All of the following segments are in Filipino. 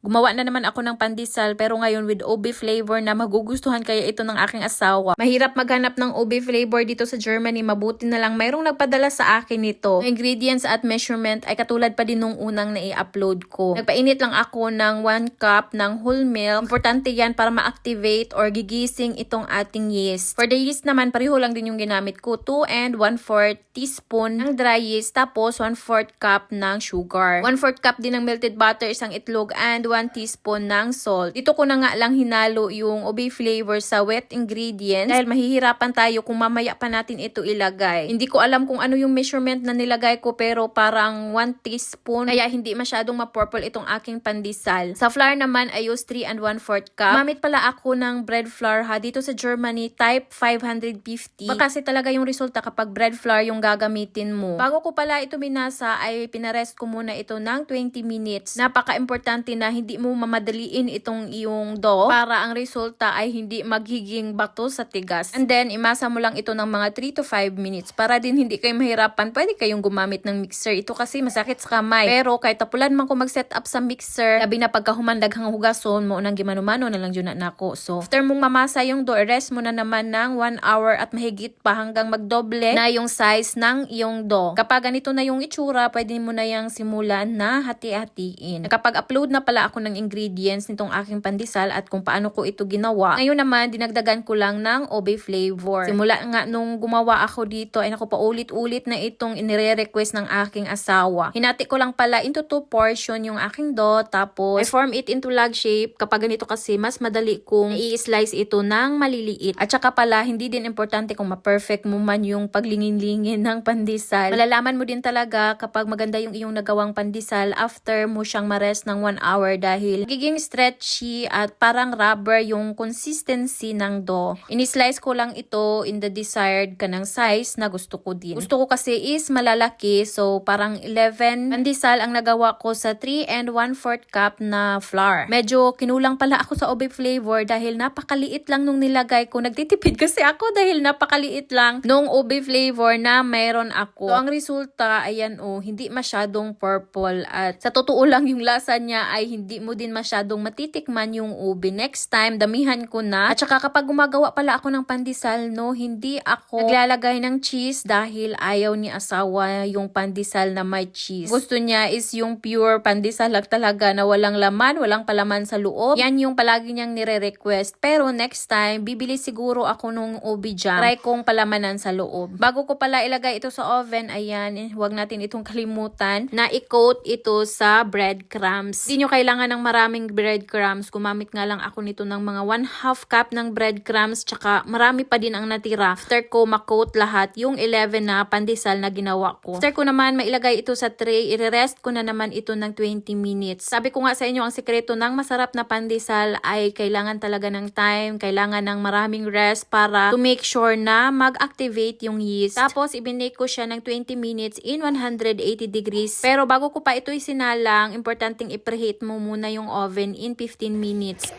Gumawa na naman ako ng pandesal pero ngayon with ube flavor na magugustuhan kaya ito ng aking asawa. Mahirap maghanap ng ube flavor dito sa Germany. Mabuti na lang mayroong nagpadala sa akin nito. Ingredients at measurement ay katulad pa din nung unang na-i-upload ko. Nagpainit lang ako ng 1 cup ng whole milk. Importante yan para ma-activate or gigising itong ating yeast. For the yeast naman, pareho lang din yung ginamit ko. 2 and 1/4 teaspoon ng dry yeast. Tapos 1/4 cup ng sugar. 1/4 cup din ng melted butter, isang itlog, and 1 teaspoon ng salt. Dito ko na nga lang hinalo yung ube flavor sa wet ingredients dahil mahihirapan tayo kung mamaya pa natin ito ilagay. Hindi ko alam kung ano yung measurement na nilagay ko pero parang 1 teaspoon kaya hindi masyadong ma-purple itong aking pandesal. Sa flour naman ay use 3 and 1/4 cup. Mamit pala ako ng bread flour ha. Dito sa Germany, type 550. Kasi talaga yung resulta kapag bread flour yung gagamitin mo. Bago ko pala ito minasa ay pinarest ko muna ito ng 20 minutes. Napaka-importante na hindi mo mamadaliin itong iyong dough para ang resulta ay hindi magiging bato sa tigas. And then, imasa mo lang ito ng mga 3 to 5 minutes para din hindi kayo mahirapan. Pwede kayong gumamit ng mixer. Ito kasi masakit sa kamay. Pero kahit tapulan man ko mag-set up sa mixer, labi na pagkahumandag hang hugason mo nang gimano-mano na lang dyan na ako. So, after mong mamasa yung dough, rest mo na naman ng 1 hour at mahigit pa hanggang magdoble na yung size ng iyong dough. Kapag ganito na yung itsura, pwede mo na yung simulan na hati-hatiin. Nakapag-upload na pala ako ng ingredients nitong aking pandesal at kung paano ko ito ginawa. Ngayon naman, dinagdagan ko lang ng ube flavor. Simula nga nung gumawa ako dito, ay naku, paulit-ulit na itong inire-request ng aking asawa. Hinati ko lang pala into 2 portion yung aking dough, tapos I form it into log shape. Kapag ganito kasi, mas madali kung i-slice ito ng maliliit. At saka pala, hindi din importante kung ma-perfect mo man yung paglingin-lingin ng pandesal. Malalaman mo din talaga kapag maganda yung iyong nagawang pandesal after mo siyang ma-rest ng 1 hour dahil giging stretchy at parang rubber yung consistency ng dough. Ini-slice ko lang ito in the desired kanang size na gusto ko din. Gusto ko kasi is malalaki, so parang 11 pandesal ang nagawa ko sa 3 and 1/4 cup na flour. Medyo kinulang pala ako sa ube flavor dahil napakaliit lang nung nilagay ko. Nagtitipid kasi ako dahil napakaliit lang nung ube flavor na mayroon ako. So ang resulta, ayan hindi masyadong purple at sa totoo lang yung lasa niya ay hindi mo din masyadong matitikman yung ube. Next time, damihan ko na. At saka kapag gumagawa pala ako ng pandesal, hindi ako naglalagay ng cheese dahil ayaw ni asawa yung pandesal na may cheese. Gusto niya is yung pure pandesal lang talaga na walang laman, walang palaman sa loob. Yan yung palagi niyang nire-request. Pero next time, bibili siguro ako nung ube jam. Try kong palamanan sa loob. Bago ko pala ilagay ito sa oven, ayan, huwag natin itong kalimutan na i-coat ito sa breadcrumbs. Hindi nyo kailangan ng maraming breadcrumbs. Gumamit nga lang ako nito ng mga 1/2 cup ng breadcrumbs, tsaka marami pa din ang natira. After ko ma-coat lahat yung 11 na pandesal na ginawa ko. After ko naman mailagay ito sa tray, i-rest ko na naman ito ng 20 minutes. Sabi ko nga sa inyo, ang sekreto ng masarap na pandesal ay kailangan talaga ng time, kailangan ng maraming rest para to make sure na mag-activate yung yeast. Tapos, ibinake ko siya ng 20 minutes in 180 degrees. Pero bago ko pa ito isinalang, importanteng i-preheat mo muna yung oven in 15 minutes.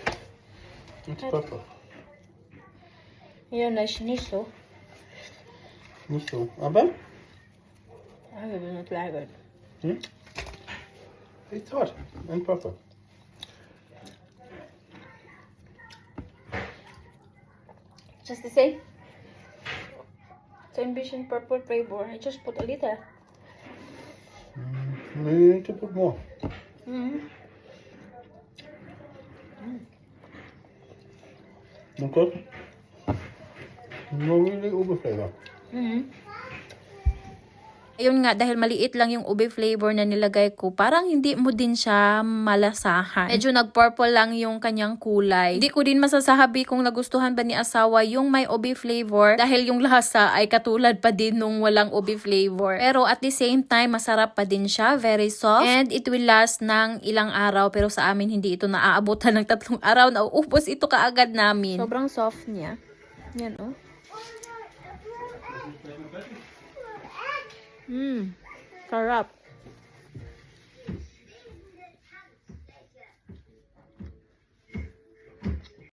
It's purple. Yun, nice niso. Nicht so. Aber? I will not like it. It's hot and purple. Just the same. So, envision purple flavor. I just put a little. Maybe you need to put more. Okay. No really ube flavor. Ayun nga, dahil maliit lang yung ube flavor na nilagay ko, parang hindi mo din siya malasahan. Medyo nag-purple lang yung kanyang kulay. Hindi ko din masasabi kung nagustuhan ba ni asawa yung may ube flavor dahil yung lasa ay katulad pa din nung walang ube flavor. Pero at the same time, masarap pa din siya. Very soft. And it will last ng ilang araw. Pero sa amin, hindi ito naaabutan ng 3 araw. Nauubos ito kaagad namin. Sobrang soft niya. Yan, sarap.